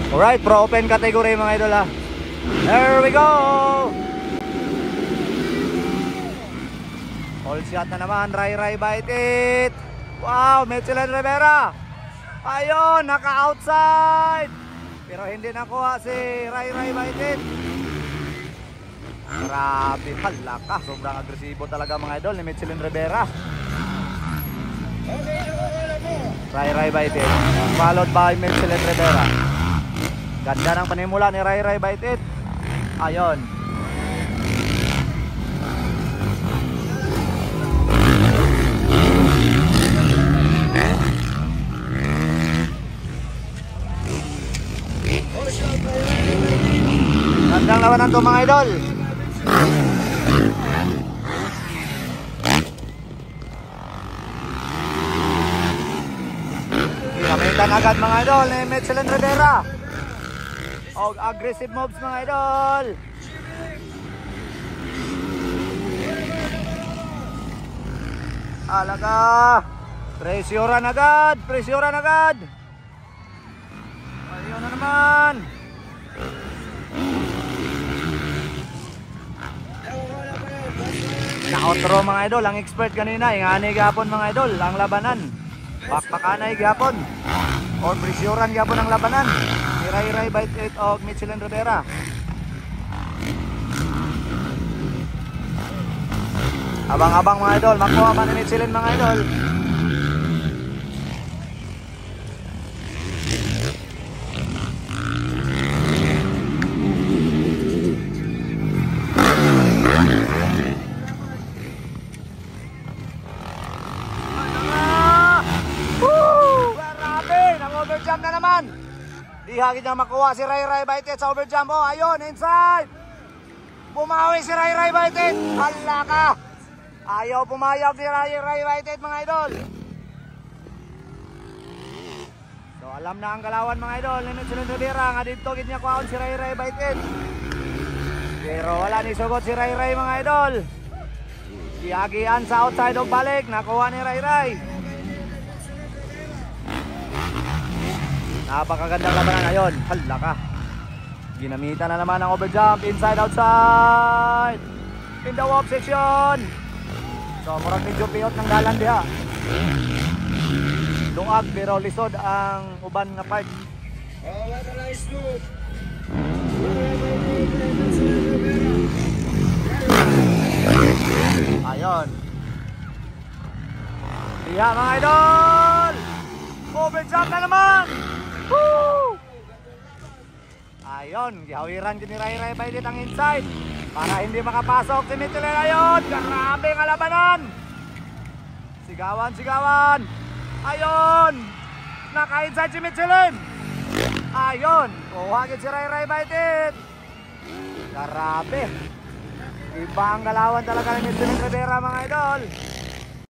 Alright, pro open category mga idol ha. There we go. All shot na naman, Rai Rai bite it. Wow, Michelin Rivera. Ayun, naka-outside. Pero hindi nakuha si Rai Rai bite it. Grabe, halaka. Sobrang agresibo talaga mga idol ni Michelin Rivera. Rai Rai bite it. Followed by Michelin Rivera. Ganda ng panimula ni Rai Rai bite it. Ayun. Gandang labanan to mga idol. Gamitan agad mga idol ni Michelin Rivera. O aggressive moves mga idol. Alaga. Presyoran agad. Presyoran agad. Ayun na naman. Na-outro mga idol. Ang expert kanina. Ingani gapon mga idol. Ang labanan. Bakbakanay gapon. O presyoran gapon ang labanan. Rai Rai bite it og Michelin Rivera. Abang-abang mga idol, makuha man ni Michelin mga idol. Grabe, nang-overjump na naman. Di hagit na makuha si Rai Rai bite it sa overjump. Oh, ayun, inside. Bumawi si Rai Rai bite it. Hala ka. Ayaw pumayag ni Rai Rai bite it mga idol. So, alam na ang galawan mga idol ni Michelin Rivera nga dito gid niya kuhaon si Rai Rai bite it. Pero wala ni sugot si Rai Rai mga idol. Giagian sa outside og balik, nakuha ni Rai Rai. Napakagandang labanan ngayon. Hala ka. Ginamitan na naman ang overjump. Inside, outside. In the walk section. So, murag medyo piyot ng dalan diha. Lungag pero lisod ang uban nga part. Ayun. Diha mga idol. Overjump na naman. Woo! Ayun, gihawiran din ni Rai Rai bite it ang inside para hindi makapasok si Michelin. Ayun, grabe nga labanan. Sigawan, sigawan. Ayun, naka-inside si Michelin. Ayun, kuha gid si Rai Rai bite it. Grabe. Iba ang galawan talaga ni Michelin Rivera mga idol.